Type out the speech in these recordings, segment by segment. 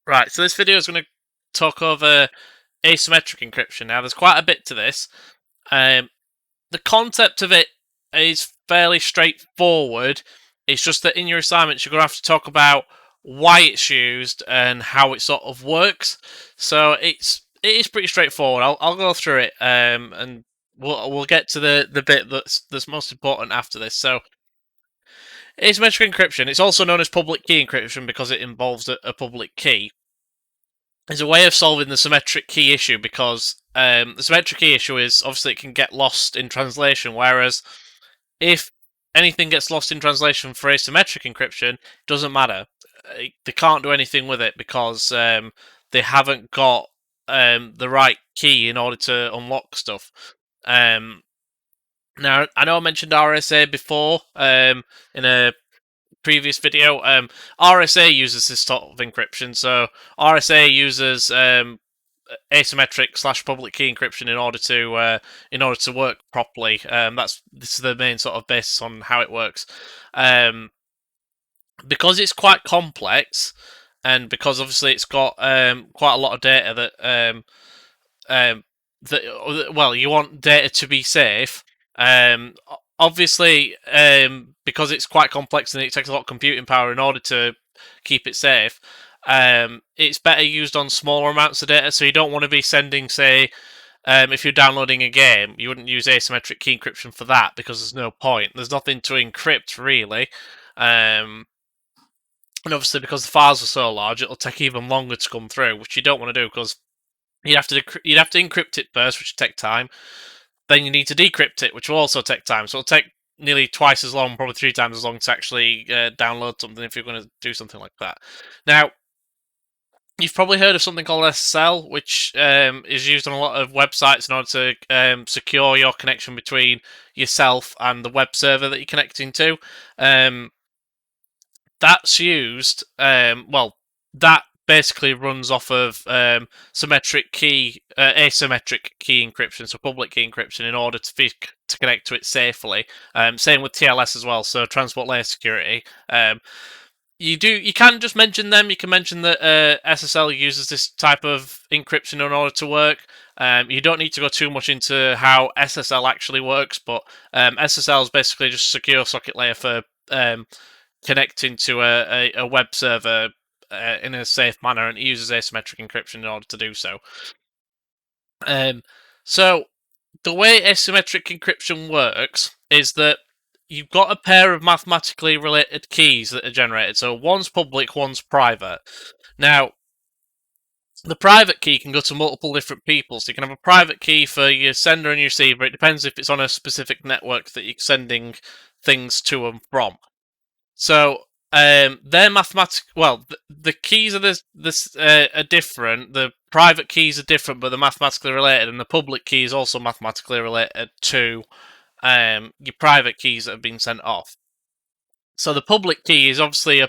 Right, so this video is going to talk over asymmetric encryption. Now, there's quite a bit to this. Um, the concept of it is fairly straightforward. It's just that in your assignments, you're going to have to talk about why it's used and how it sort of works. So it is pretty straightforward. I'll go through it, and we'll get to the bit that's most important after this. So asymmetric encryption. It's also known as public key encryption because it involves a public key. Is a way of solving the symmetric key issue because the symmetric key issue is obviously it can get lost in translation, whereas if anything gets lost in translation for asymmetric encryption, it doesn't matter. They can't do anything with it because they haven't got the right key in order to unlock stuff. Now, I know I mentioned RSA before in a previous video. RSA uses this sort of encryption, so RSA uses asymmetric / public key encryption in order to work properly. This is the main sort of basis on how it works. Because it's quite complex, and because obviously it's got quite a lot of data that you want data to be safe. Obviously, because it's quite complex and it takes a lot of computing power in order to keep it safe, it's better used on smaller amounts of data. So you don't want to be sending, say, if you're downloading a game, you wouldn't use asymmetric key encryption for that because there's no point. There's nothing to encrypt really. And obviously, because the files are so large, it'll take even longer to come through, which you don't want to do because you'd have to encrypt it first, which would take time. Then you need to decrypt it, which will also take time. So it'll take nearly twice as long, probably 3 times as long to actually download something if you're going to do something like that. Now, you've probably heard of something called SSL, which is used on a lot of websites in order to secure your connection between yourself and the web server that you're connecting to. That's used, that basically runs off of asymmetric key encryption, so public key encryption, in order to connect to it safely. Same with TLS as well, so transport layer security. You can just mention them. You can mention that SSL uses this type of encryption in order to work. You don't need to go too much into how SSL actually works, but SSL is basically just a secure socket layer for connecting to a web server in a safe manner, and it uses asymmetric encryption in order to do so. So the way asymmetric encryption works is that you've got a pair of mathematically related keys that are generated. So one's public, one's private. Now, the private key can go to multiple different people. So you can have a private key for your sender and your receiver. It depends if it's on a specific network that you're sending things to and from. So they're mathematical. Well, the keys of this are different. The private keys are different, but they're mathematically related, and the public key is also mathematically related to your private keys that have been sent off. So the public key is obviously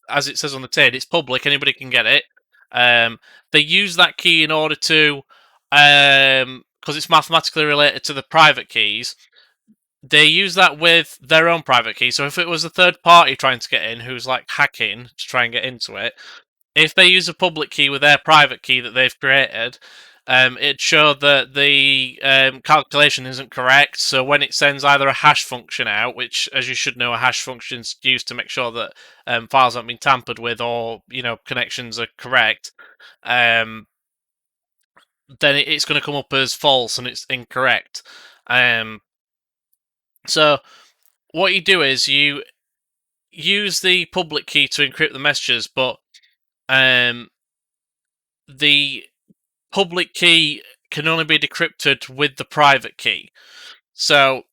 as it says on the tin, it's public. Anybody can get it. They use that key in order to, because it's mathematically related to the private keys. They use that with their own private key. So if it was a third party trying to get in, who's like hacking to try and get into it, if they use a public key with their private key that they've created, it'd show that the calculation isn't correct. So when it sends either a hash function out, which, as you should know, a hash function is used to make sure that files haven't been tampered with, or connections are correct, then it's going to come up as false and it's incorrect. So what you do is you use the public key to encrypt the messages, but the public key can only be decrypted with the private key. So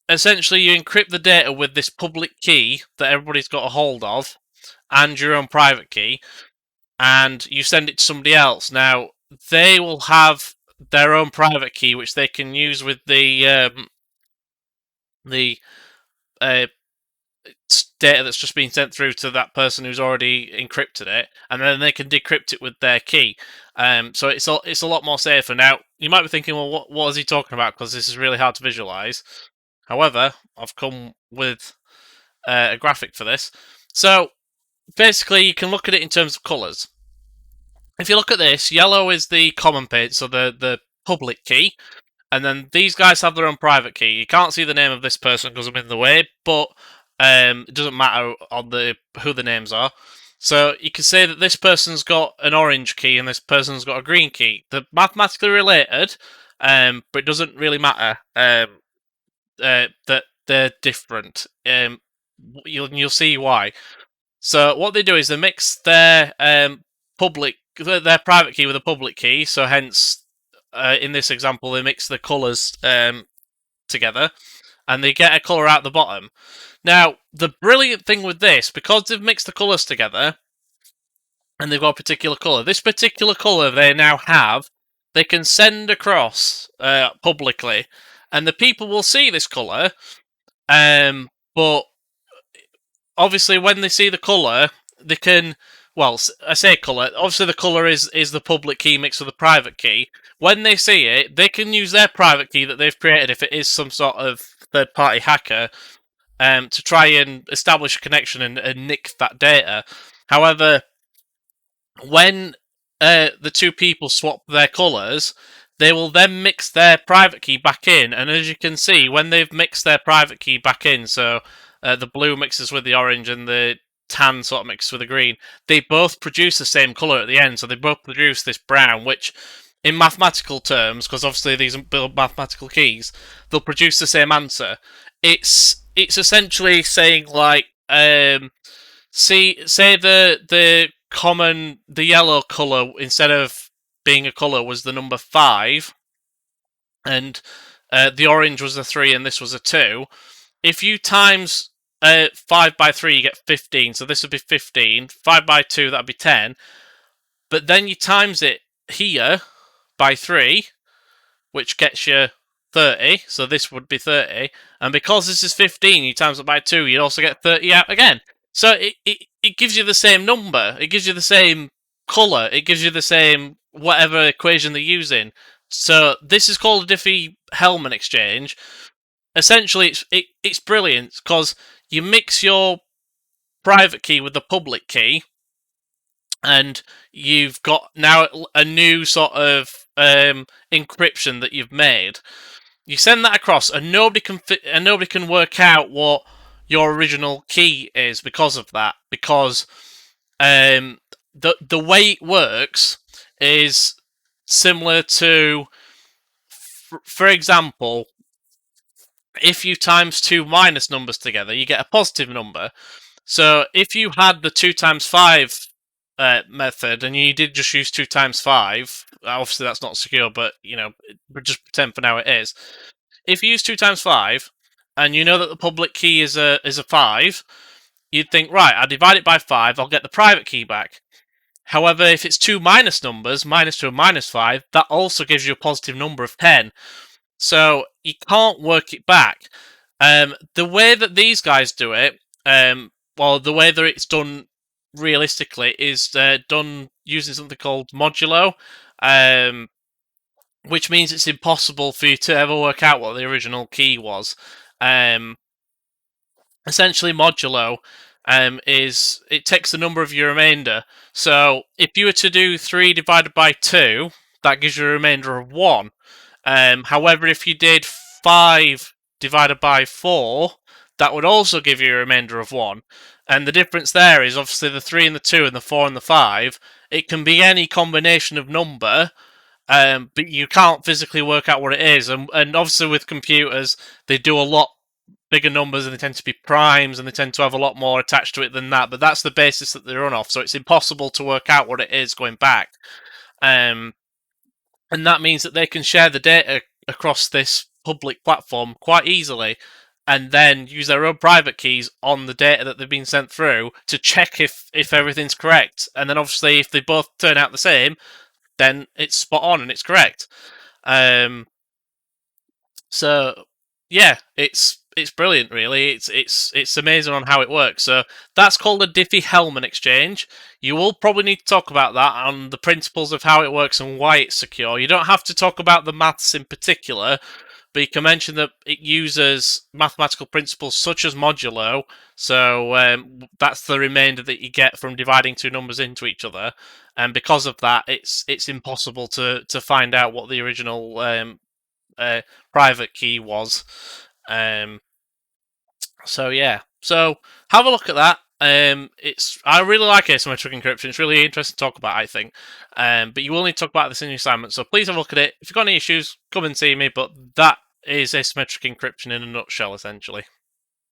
essentially you encrypt the data with this public key that everybody's got a hold of and your own private key, and you send it to somebody else. Now they will have their own private key, which they can use with the data that's just been sent through to that person who's already encrypted it, and then they can decrypt it with their key. So it's a lot more safer. Now you might be thinking, well, what is he talking about? Because this is really hard to visualize. However, I've come with a graphic for this. So basically, you can look at it in terms of colors. if you look at this, yellow is the common page, so the public key, and then these guys have their own private key. You can't see the name of this person because I'm in the way, but it doesn't matter on who the names are. So you can say that this person's got an orange key and this person's got a green key. They're mathematically related, but it doesn't really matter that they're different. You'll see why. So what they do is they mix their their private key with a public key. So hence, in this example, they mix the colours together, and they get a colour out the bottom. Now, the brilliant thing with this, because they've mixed the colours together, and they've got a particular colour, this particular colour they now have, they can send across publicly, and the people will see this colour, but obviously when they see the colour, they can, well, I say colour, obviously the colour is the public key mixed with the private key. When they see it, they can use their private key that they've created, if it is some sort of third-party hacker, to try and establish a connection and nick that data. However, when the two people swap their colours, they will then mix their private key back in, and as you can see, when they've mixed their private key back in, so the blue mixes with the orange and the tan sort of mixes with the green, they both produce the same colour at the end, so they both produce this brown, which in mathematical terms, because obviously these are mathematical keys, they'll produce the same answer. It's essentially saying like, say the yellow colour, instead of being a colour, was the number 5, and the orange was a 3 and this was a 2. If you times 5 by 3, you get 15, so this would be 15. 5 by 2, that would be 10. But then you times it here by 3, which gets you 30, so this would be 30. And because this is 15, you times it by 2, you'd also get 30 out again. So it gives you the same number, it gives you the same colour, it gives you the same whatever equation they're using. So this is called a Diffie-Hellman exchange. Essentially, it's brilliant because you mix your private key with the public key, and you've got now a new sort of encryption that you've made. You send that across, and nobody can work out what your original key is because of that. Because the way it works is similar to, for example, if you times two minus numbers together, you get a positive number. So if you had the 2 times 5 method and you did just use 2 times 5, obviously that's not secure, but just pretend for now it is. If you use 2 times 5 and you know that the public key is a 5, you'd think, right, I divide it by 5, I'll get the private key back. However, if it's 2 minus numbers, minus 2 and minus 5, that also gives you a positive number of 10. So you can't work it back. The way that these guys do it, well, the way that it's done realistically is done using something called modulo, which means it's impossible for you to ever work out what the original key was. Essentially, modulo is it takes the number of your remainder. So if you were to do 3 divided by 2, that gives you a remainder of 1. However, if you did 5 divided by 4, that would also give you a remainder of 1. And the difference there is obviously the 3 and the 2 and the 4 and the 5. It can be any combination of number, but you can't physically work out what it is. And obviously with computers, they do a lot bigger numbers and they tend to be primes and they tend to have a lot more attached to it than that. But that's the basis that they run off. So it's impossible to work out what it is going back. And that means that they can share the data across this public platform quite easily, and then use their own private keys on the data that they've been sent through to check if everything's correct. And then obviously if they both turn out the same, then it's spot on and it's correct. So yeah, it's brilliant, really. It's amazing on how it works. So that's called a Diffie-Hellman exchange. You will probably need to talk about that on the principles of how it works and why it's secure. You don't have to talk about the maths in particular, but you can mention that it uses mathematical principles such as modulo. So that's the remainder that you get from dividing two numbers into each other, and because of that, it's impossible to find out what the original private key was. So yeah, so have a look at that. I really like asymmetric encryption. It's really interesting to talk about, I think. But you will need to talk about this in your assignment. So please have a look at it. If you've got any issues, come and see me. But that is asymmetric encryption in a nutshell, essentially.